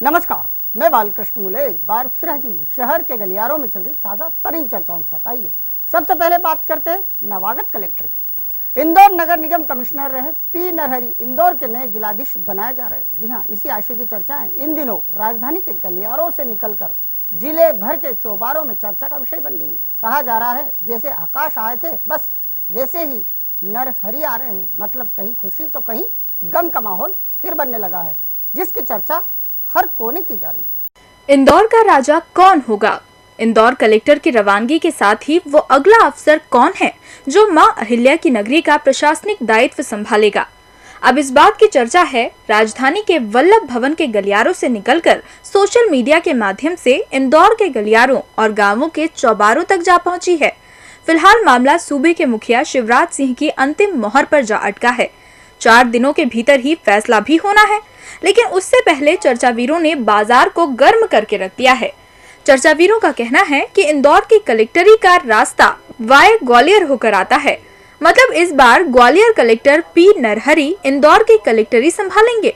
नमस्कार, मैं बालकृष्ण मुले एक बार फिर हाजिर हूँ शहर के गलियारों में चल रही ताज़ा तरीन चर्चाओं के साथ। आइए सबसे पहले बात करते हैं नवागत कलेक्टर की। इंदौर नगर निगम कमिश्नर रहे पी नरहरी इंदौर के नए जिलाधीश बनाए जा रहे हैं। जी हाँ, इसी आशय की चर्चाएं इन दिनों राजधानी के गलियारों से निकलकर जिले भर के चौबारों में चर्चा का विषय बन गई है। कहा जा रहा है जैसे आकाश आए थे बस वैसे ही नरहरी आ रहे हैं। मतलब कहीं खुशी तो कहीं गम का माहौल फिर बनने लगा है, जिसकी चर्चा हर कोने की जा रही है। इंदौर का राजा कौन होगा? इंदौर कलेक्टर की रवानगी के साथ ही वो अगला अफसर कौन है जो मां अहिल्या की नगरी का प्रशासनिक दायित्व संभालेगा? अब इस बात की चर्चा है राजधानी के वल्लभ भवन के गलियारों से निकलकर सोशल मीडिया के माध्यम से इंदौर के गलियारों और गांवों के चौबारों तक जा पहुंची है। फिलहाल मामला सूबे के मुखिया शिवराज सिंह की अंतिम मोहर पर जा अटका है। 4 दिनों के भीतर ही फैसला भी होना है, लेकिन उससे पहले चर्चावीरों ने बाजार को गर्म करके रख दिया है। चर्चावीरों का कहना है कि इंदौर की कलेक्टरी का रास्ता वाया ग्वालियर होकर आता है। मतलब इस बार ग्वालियर कलेक्टर पी नरहरी इंदौर की कलेक्टरी संभालेंगे।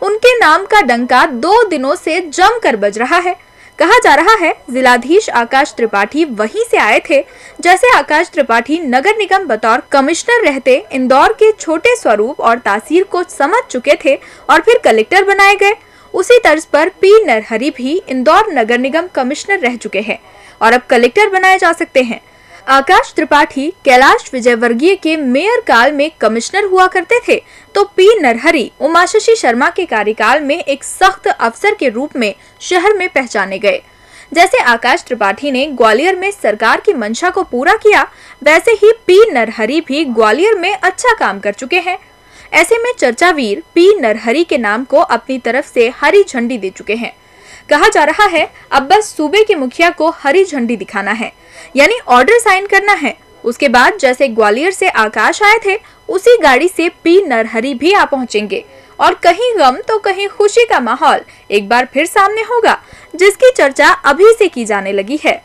उनके नाम का डंका 2 दिनों से जमकर बज रहा है। कहा जा रहा है जिलाधीश आकाश त्रिपाठी वहीं से आए थे जैसे आकाश त्रिपाठी नगर निगम बतौर कमिश्नर रहते इंदौर के छोटे स्वरूप और तासीर को समझ चुके थे और फिर कलेक्टर बनाए गए। उसी तर्ज पर पी नरहरी भी इंदौर नगर निगम कमिश्नर रह चुके हैं और अब कलेक्टर बनाए जा सकते हैं। आकाश त्रिपाठी कैलाश विजयवर्गीय के मेयर काल में कमिश्नर हुआ करते थे, तो पी नरहरी उमाशंसी शर्मा के कार्यकाल में एक सख्त अफसर के रूप में शहर में पहचाने गए। जैसे आकाश त्रिपाठी ने ग्वालियर में सरकार की मंशा को पूरा किया, वैसे ही पी नरहरी भी ग्वालियर में अच्छा काम कर चुके हैं। ऐसे में चर्चावीर पी नरहरी के नाम को अपनी तरफ से हरी झंडी दे चुके हैं। कहा जा रहा है अब बस सूबे के मुखिया को हरी झंडी दिखाना है, यानी ऑर्डर साइन करना है। उसके बाद जैसे ग्वालियर से आकाश आए थे उसी गाड़ी से पी नरहरी भी आ पहुंचेंगे और कहीं गम तो कहीं खुशी का माहौल एक बार फिर सामने होगा, जिसकी चर्चा अभी से की जाने लगी है।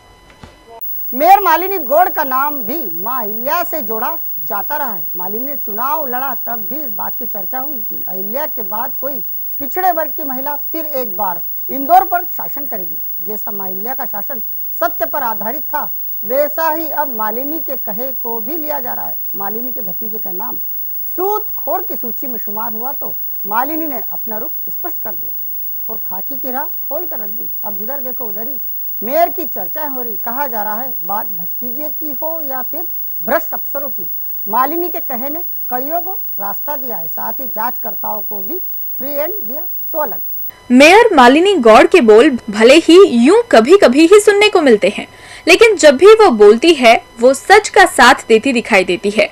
मेयर मालिनी गौड़ का नाम भी मां अहिल्या से जोड़ा जाता रहा है। मालिनी ने चुनाव लड़ा तब भी इस बात की चर्चा हुई कि अहिल्या के बाद कोई पिछड़े वर्ग की महिला फिर एक बार इंदौर पर शासन करेगी। जैसा मां अहिल्या का शासन सत्य पर आधारित था, वैसा ही अब मालिनी के कहे को भी लिया जा रहा है। मालिनी के भतीजे का नाम सूदखोर की सूची में शुमार हुआ तो मालिनी ने अपना रुख स्पष्ट कर दिया और खाकी की राह खोल कर रख दी। अब जिधर देखो उधर ही मेयर की चर्चाएं हो रही। कहा जा रहा है बात भतीजे की हो या फिर भ्रष्ट अफसरों की, मालिनी के कहे ने कईयों को रास्ता दिया है, साथ ही जांचकर्ताओं को भी फ्री एंड दिया। सो अलग मेयर मालिनी गौड़ के बोल भले ही यूं कभी कभी ही सुनने को मिलते हैं, लेकिन जब भी वो बोलती है वो सच का साथ देती दिखाई देती है।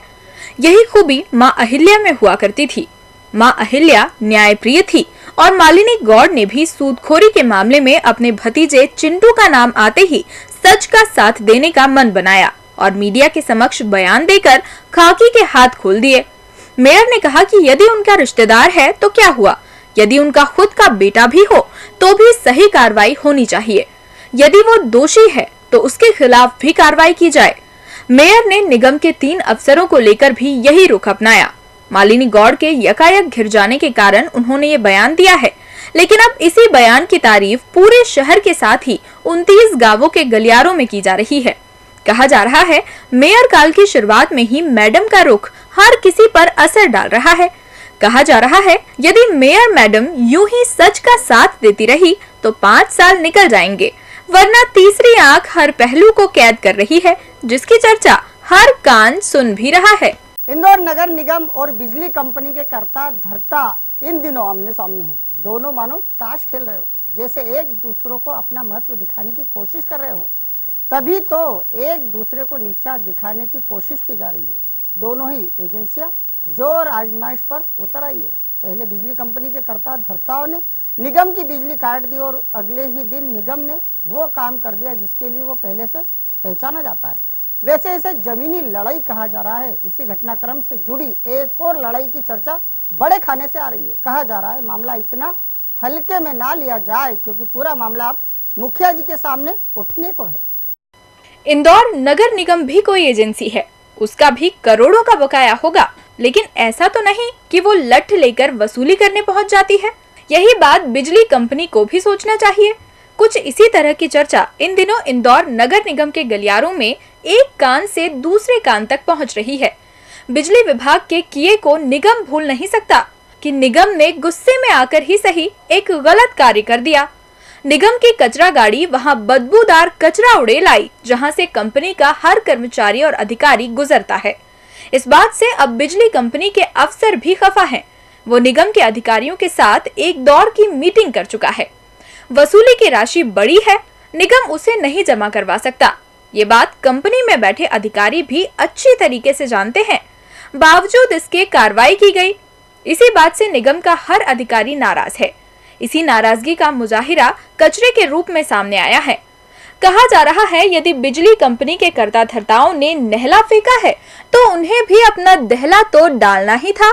यही खूबी मां अहिल्या में हुआ करती थी। मां अहिल्या न्यायप्रिय थी और मालिनी गौड़ ने भी सूदखोरी के मामले में अपने भतीजे चिंटू का नाम आते ही सच का साथ देने का मन बनाया और मीडिया के समक्ष बयान देकर खाकी के हाथ खोल दिए। मेयर ने कहा कि यदि उनका रिश्तेदार है तो क्या हुआ, यदि उनका खुद का बेटा भी हो तो भी सही कार्रवाई होनी चाहिए। यदि वो दोषी है तो उसके खिलाफ भी कार्रवाई की जाए। मेयर ने निगम के 3 अफसरों को लेकर भी यही रुख अपनाया। मालिनी गौड़ के यकायक घिर जाने के कारण उन्होंने ये बयान दिया है, लेकिन अब इसी बयान की तारीफ पूरे शहर के साथ ही 29 गांवों के गलियारों में की जा रही है। कहा जा रहा है मेयर काल की शुरुआत में ही मैडम का रुख हर किसी पर असर डाल रहा है। कहा जा रहा है यदि मेयर मैडम यूं ही सच का साथ देती रही तो 5 साल निकल जाएंगे, वरना तीसरी आंख हर पहलू को कैद कर रही है, जिसकी चर्चा हर कान सुन भी रहा है। इंदौर नगर निगम और बिजली कंपनी के कर्ता धर्ता इन दिनों आमने सामने हैं। दोनों मानो ताश खेल रहे हो, जैसे एक दूसरों को अपना महत्व दिखाने की कोशिश कर रहे हो। तभी तो एक दूसरे को नीचा दिखाने की कोशिश की जा रही है। दोनों ही एजेंसियां जोर आजमाइश पर उतर आई है। पहले बिजली कंपनी के कर्ता धर्ताओं ने निगम की बिजली काट दी और अगले ही दिन निगम ने वो काम कर दिया जिसके लिए वो पहले से पहचाना जाता है। वैसे इसे जमीनी लड़ाई कहा जा रहा है। इसी घटनाक्रम से जुड़ी एक और लड़ाई की चर्चा बड़े खाने से आ रही है। कहा जा रहा है मामला इतना हल्के में ना लिया जाए, क्योंकि पूरा मामला अब मुखिया जी के सामने उठने को है। इंदौर नगर निगम भी कोई एजेंसी है, उसका भी करोड़ों का बकाया होगा, लेकिन ऐसा तो नहीं कि वो लठ लेकर वसूली करने पहुंच जाती है। यही बात बिजली कंपनी को भी सोचना चाहिए। कुछ इसी तरह की चर्चा इन दिनों इंदौर नगर निगम के गलियारों में एक कान से दूसरे कान तक पहुंच रही है। बिजली विभाग के किए को निगम भूल नहीं सकता कि निगम ने गुस्से में आकर ही सही एक गलत कार्य कर दिया। निगम की कचरा गाड़ी वहां बदबूदार कचरा उड़ेल आई, जहां से कंपनी का हर कर्मचारी और अधिकारी गुजरता है। इस बात से अब बिजली कंपनी के अफसर भी खफा हैं। वो निगम के अधिकारियों के साथ एक दौर की मीटिंग कर चुका है। वसूली की राशि बड़ी है, निगम उसे नहीं जमा करवा सकता। ये बात कंपनी में बैठे अधिकारी भी अच्छी तरीके से जानते हैं। बावजूद इसके कार्रवाई की गई। इसी बात से निगम का हर अधिकारी नाराज है। इसी नाराजगी का मुजाहिरा कचरे के रूप में सामने आया है। कहा जा रहा है यदि बिजली कंपनी के कर्ता धर्ताओं ने नहला फेंका है तो उन्हें भी अपना दहला तो डालना ही था।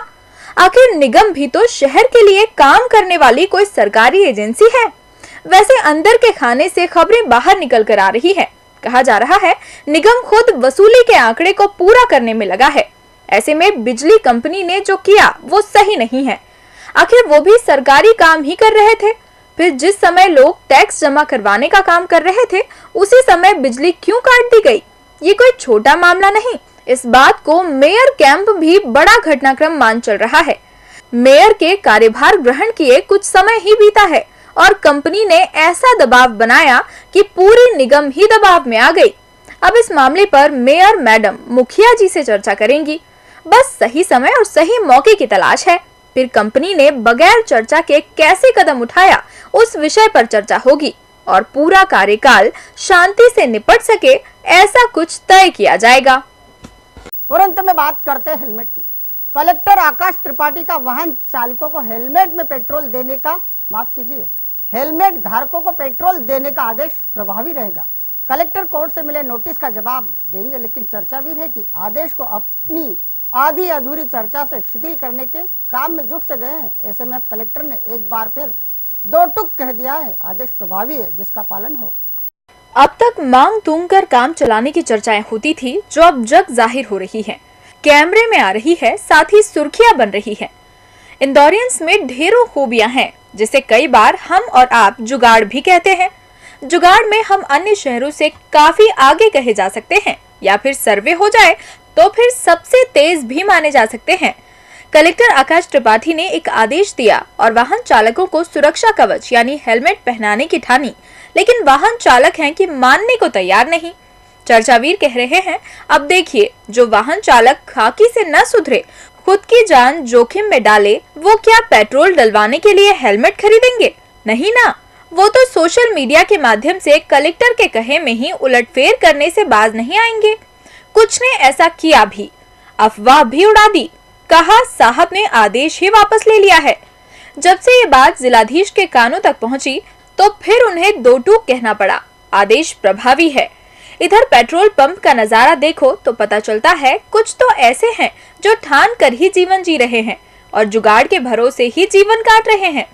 आखिर निगम भी तो शहर के लिए काम करने वाली कोई सरकारी एजेंसी है। वैसे अंदर के खाने से खबरें बाहर निकल कर आ रही है। कहा जा रहा है निगम खुद वसूली के आंकड़े को पूरा करने में लगा है। ऐसे में बिजली कंपनी ने जो किया वो सही नहीं है। आखिर वो भी सरकारी काम ही कर रहे थे। फिर जिस समय लोग टैक्स जमा करवाने का काम कर रहे थे उसी समय बिजली क्यों काट दी गई? ये कोई छोटा मामला नहीं। इस बात को मेयर कैंप भी बड़ा घटनाक्रम मान चल रहा है। मेयर के कार्यभार ग्रहण किए कुछ समय ही बीता है और कंपनी ने ऐसा दबाव बनाया कि पूरी निगम ही दबाव में आ गई। अब इस मामले पर मेयर मैडम मुखिया जी से चर्चा करेंगी। बस सही समय और सही मौके की तलाश है। फिर कंपनी ने बगैर चर्चा के कैसे कदम उठाया उस विषय पर चर्चा होगी और पूरा कार्यकाल शांति से निपट सके ऐसा कुछ तय किया जाएगा। और अंत में बात करते हैं हेलमेट की। कलेक्टर आकाश त्रिपाठी का वाहन चालकों को हेलमेट में पेट्रोल देने का हेलमेट धारकों को पेट्रोल देने का आदेश प्रभावी रहेगा। कलेक्टर कोर्ट से मिले नोटिस का जवाब देंगे, लेकिन चर्चा भी है कि आदेश को अपनी आधी अधूरी चर्चा से शिथिल करने के काम में जुट से गए हैं। ऐसे में अब कलेक्टर ने एक बार फिर दो टूक कह दिया है, आदेश प्रभावी है, जिसका पालन हो। अब तक मांग तूंग कर काम चलाने की चर्चाएं होती थी, जो अब जग जाहिर हो रही है, कैमरे में आ रही है, साथ ही सुर्खियां बन रही है। इंदौरियंस में ढेरों खूबियां हैं, जिसे कई बार हम और आप जुगाड़ भी कहते हैं। जुगाड़ में हम अन्य शहरों से काफी आगे कहे जा सकते हैं, या फिर सर्वे हो जाए तो फिर सबसे तेज भी माने जा सकते हैं। कलेक्टर आकाश त्रिपाठी ने एक आदेश दिया और वाहन चालकों को सुरक्षा कवच यानी हेलमेट पहनाने की ठानी, लेकिन वाहन चालक हैं कि मानने को तैयार नहीं। चर्चावीर कह रहे हैं, अब देखिए, जो वाहन चालक खाकी से न सुधरे, खुद की जान जोखिम में डाले, वो क्या पेट्रोल डलवाने के लिए हेलमेट खरीदेंगे? नहीं ना, वो तो सोशल मीडिया के माध्यम से कलेक्टर के कहे में ही उलटफेर करने से बाज नहीं आएंगे। कुछ ने ऐसा किया भी, अफवाह भी उड़ा दी, कहा साहब ने आदेश ही वापस ले लिया है। जब से ये बात जिलाधीश के कानों तक पहुंची तो फिर उन्हें दो टूक कहना पड़ा, आदेश प्रभावी है। इधर पेट्रोल पंप का नजारा देखो तो पता चलता है कुछ तो ऐसे हैं जो ठान कर ही जीवन जी रहे हैं और जुगाड़ के भरोसे ही जीवन काट रहे हैं।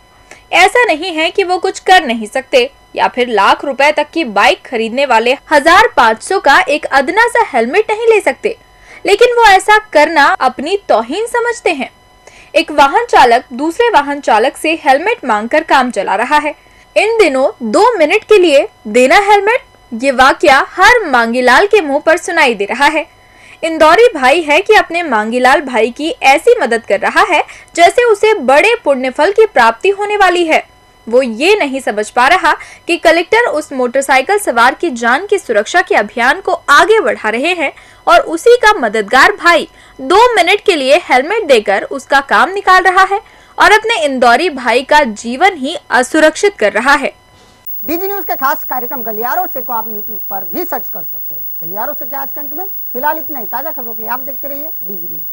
ऐसा नहीं है कि वो कुछ कर नहीं सकते या फिर लाख रुपए तक की बाइक खरीदने वाले 1500 का एक अदना सा हेलमेट नहीं ले सकते, लेकिन वो ऐसा करना अपनी तौहीन समझते हैं। एक वाहन चालक दूसरे वाहन चालक से हेलमेट मांगकर काम चला रहा है। इन दिनों 2 मिनट के लिए देना हेलमेट, ये वाकया हर मांगीलाल के मुंह पर सुनाई दे रहा है। इंदौरी भाई है कि अपने मांगीलाल भाई की ऐसी मदद कर रहा है जैसे उसे बड़े पुण्य फल की प्राप्ति होने वाली है। वो ये नहीं समझ पा रहा कि कलेक्टर उस मोटरसाइकिल सवार की जान की सुरक्षा के अभियान को आगे बढ़ा रहे हैं और उसी का मददगार भाई 2 मिनट के लिए हेलमेट देकर उसका काम निकाल रहा है और अपने इंदौरी भाई का जीवन ही असुरक्षित कर रहा है। डीजी न्यूज के खास कार्यक्रम गलियारों से को आप यूट्यूब पर भी सर्च कर सकते हैं। गलियारों से क्या आज के अंक में फिलहाल इतना ही। ताजा खबरों के लिए आप देखते रहिए डीजी न्यूज।